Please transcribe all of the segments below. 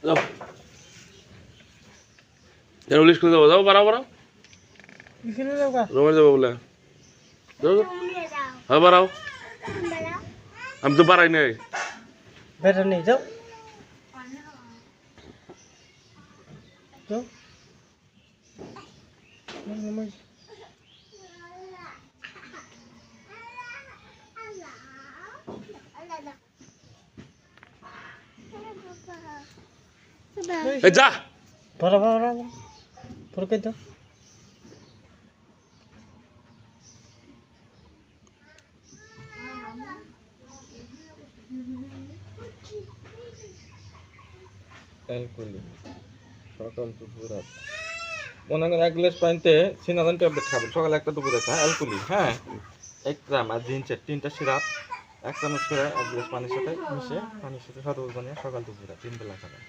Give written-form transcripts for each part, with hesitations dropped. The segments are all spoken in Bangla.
যাও যাও লিস্ট করে যাবো যাও বাড়াও বাড়াও রুমে যাবো বলে যাও হ্যাঁ বাড়াও আমি তো বাড়াই নাই বেটা নেই যাও যাও যা বড় বড় বড় কে দাও অ্যালকোহল সকাল দুপুর রাত মনে করেন 1 গ্লাস পানিতে সিনাদান ট্যাবলেট খাবেন সকালে একটা দুপুরে একটা অ্যালকোহল হ্যাঁ 1 গ্রাম আর জিঞ্চার 3টা সিরাপ 1 চামচ করে 1 গ্লাস পানির সাথে মিশে পানির সাথে সতর্ক বানিয়ে সকাল দুপুরে 3 বেলা খাবেন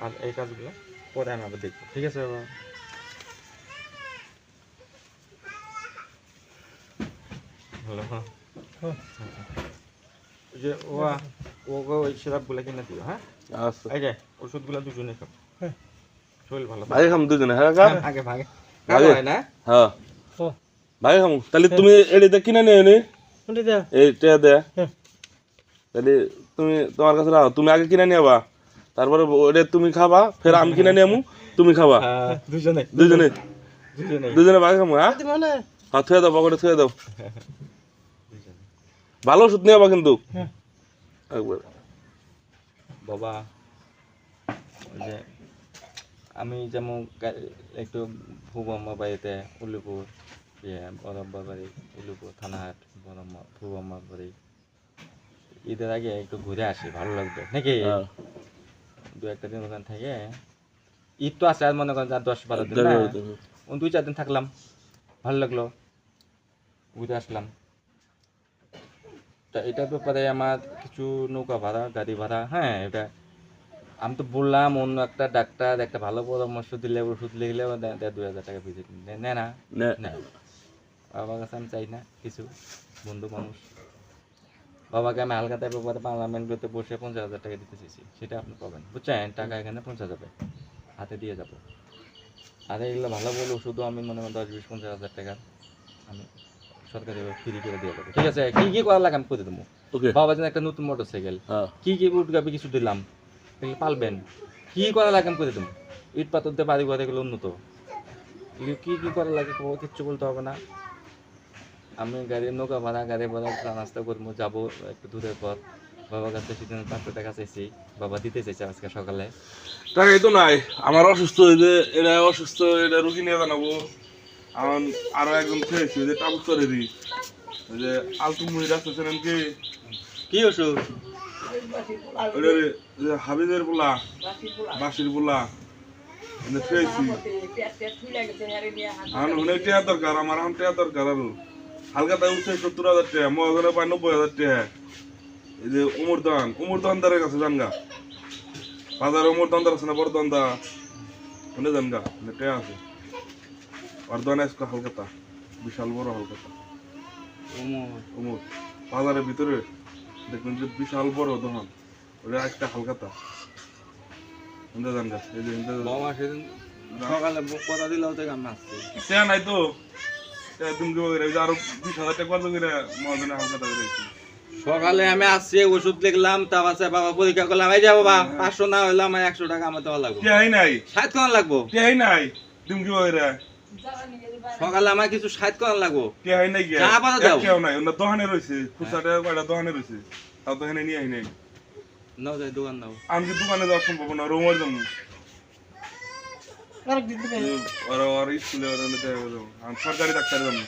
আর এই কাজগুলো পরে আমি আবার দেখবো ঠিক আছে বাবা হ্যালো হ্যাঁ যে ওই সিরাপগুলো কিনে দিও হ্যাঁ আচ্ছা এই যে ওষুধগুলো দুজনে খাও হ্যাঁ শরীর ভালো ভাগে খাম দুজনে হ্যাঁ কা আগে ভাগে ভাগে হয় না হ্যাঁ ও ভাগে খাম তাহলে তুমি এডিতে কিনে নিও নি ওটা দাও এইটা দে হ্যাঁ তাহলে তুমি তোমার কাছে রাখো তুমি আগে কিনে নিবা তারপরে ওটা তুমি খাবা ফের আমি কিনে নিয়ামু তুমি খাবা দুজনে দুজনে দুজনে দুজনে ভাগে খামু হ্যাঁ মানে হ্যাঁ থুয়ে দাও পকেটে থুয়ে দাও ভালো ওষুধ নিয়ে কিন্তু হ্যাঁ একবার বাবা ওই যে আমি যেমন একটু ভুবম্মা বাড়িতে উল্লুপুর বরম্মা বাড়ি উল্লুপুর থানাহাট বরম্মা ভুবম্মা বাড়ি ঈদের আগে একটু ঘুরে আসি ভালো লাগবে নাকি হ্যাঁ 2-1 দিন ওখান থেকে ঈদ তো আছে আর মনে করেন 10-12 দিন না 2-4 দিন থাকলাম ভালো লাগলো ঘুরে আসলাম তা এটার ব্যাপারে আমার কিছু নৌকা ভাড়া গাড়ি ভাড়া হ্যাঁ এটা আমি তো বললাম অন্য একটা ডাক্তার একটা ভালো পরামর্শ দিলে ওষুধ লিখলে 1,500 টাকা ভিজিট নেয় না নেয় বাবার কাছে আমি চাই না কিছু বন্ধু মানুষ বাবাকে আমি হালকাতার ব্যাপারে পার্লামেন্টগুলোতে বসে 50,000 টাকা দিতে চেয়েছি সেটা আপনি পাবেন বুঝছেন টাকা এখানে পৌঁছা যাবে হাতে দিয়ে যাব আর এগুলো ভালো বলে ওষুধও আমি মনে হয় 10-20-50,000 টাকা আমি সরকারি ফ্রি করে দিয়ে দেবো ঠিক আছে কি কি করা লাগে আমি করে দেবো ওকে বাবা যেন একটা নতুন মোটর সাইকেল হ্যাঁ কি কি বুট গাবি কিছু দিলাম এগুলো পালবেন কি করা লাগে আমি করে দেবো ইট পাথর দিয়ে বাড়ি ঘর এগুলো উন্নত এগুলো কি কি করা লাগে কিচ্ছু বলতে হবে না আমি গাড়ির নৌকা ভাড়া গাড়ি ভাড়া নাস্তা করবো যাবো একটু দূরের পথ বাবার কাছে সেদিন 500 টাকা চাইছি বাবা দিতে চাইছে আজকে সকালে টাকাই তো নাই আমার অসুস্থ হইলে এরা অসুস্থ এটা রুগী নিয়ে জানাবো আমার আরো একজন খেয়েছি ওই যে টাবুস্তরেরই ওই যে আলতু মুহির আসতেছিলেন কি কি ওষুধ ওই যে হাবিজের পোলা বাসির পোলা খেয়েছি এখন অনেক টাকা দরকার আমার এখন টাকা দরকার আরো হালকা তাই উঠছে 70,000 টাকা মহাজনে পায় 90,000 টাকা এই যে উমর দানদারের কাছে জানগা বাজারে উমর দানদার আছে না বড় দান্দা শুনে জানগা টাকা আছে আর দোকানে আজকে হালকাতা বিশাল বড় হালকাতা উমর বাজারের ভিতরে দেখবেন যে বিশাল বড় দোকান ওটা একটা হালকাতা শুনে জানগা এই যে বাবা সেদিন সকালে কথা দিলেও থেকে আমি আসছি টাকা নাই তো তুমি কি বলে আরো 20,000 টাকা কত করে মহাজনে হালকাতা করে সকালে আমি আসছি ওষুধ লিখলাম তা আছে বাবা পরীক্ষা করলাম এই যে বাবা 500 না হইলে আমার 100 টাকা আমার দেওয়া লাগবে টাকাই নাই 60 কোন লাগবো টাকাই নাই তুমি কি বলে সকালে আমার কিছু 60 কোন লাগবো টাকাই নাই গিয়া চা পাতা দাও কেউ নাই ওনা দোকানে রইছে খুচরা টাকা কয়টা দোকানে রইছে তাও তো এখানে নিয়ে আই নাই নাও যাই দোকান নাও আমি কি দোকানে যাওয়া সম্ভব না রুমার যাবো আরেকদিন দিবে আর স্কুলে আমি সরকারি ডাক্তার যাবো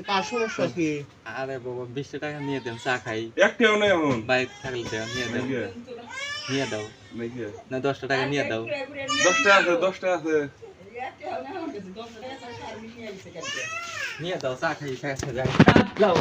কার সমস্যা কি আরে বাবা 20 টাকা নিয়ে দেন চা খাই একটাও নাই এখন বাইক থাকলে দেও নিয়ে দাও না 10 টাকা নিয়ে দাও 10 টাকা আছে নিয়ে দাও চা খাই যাও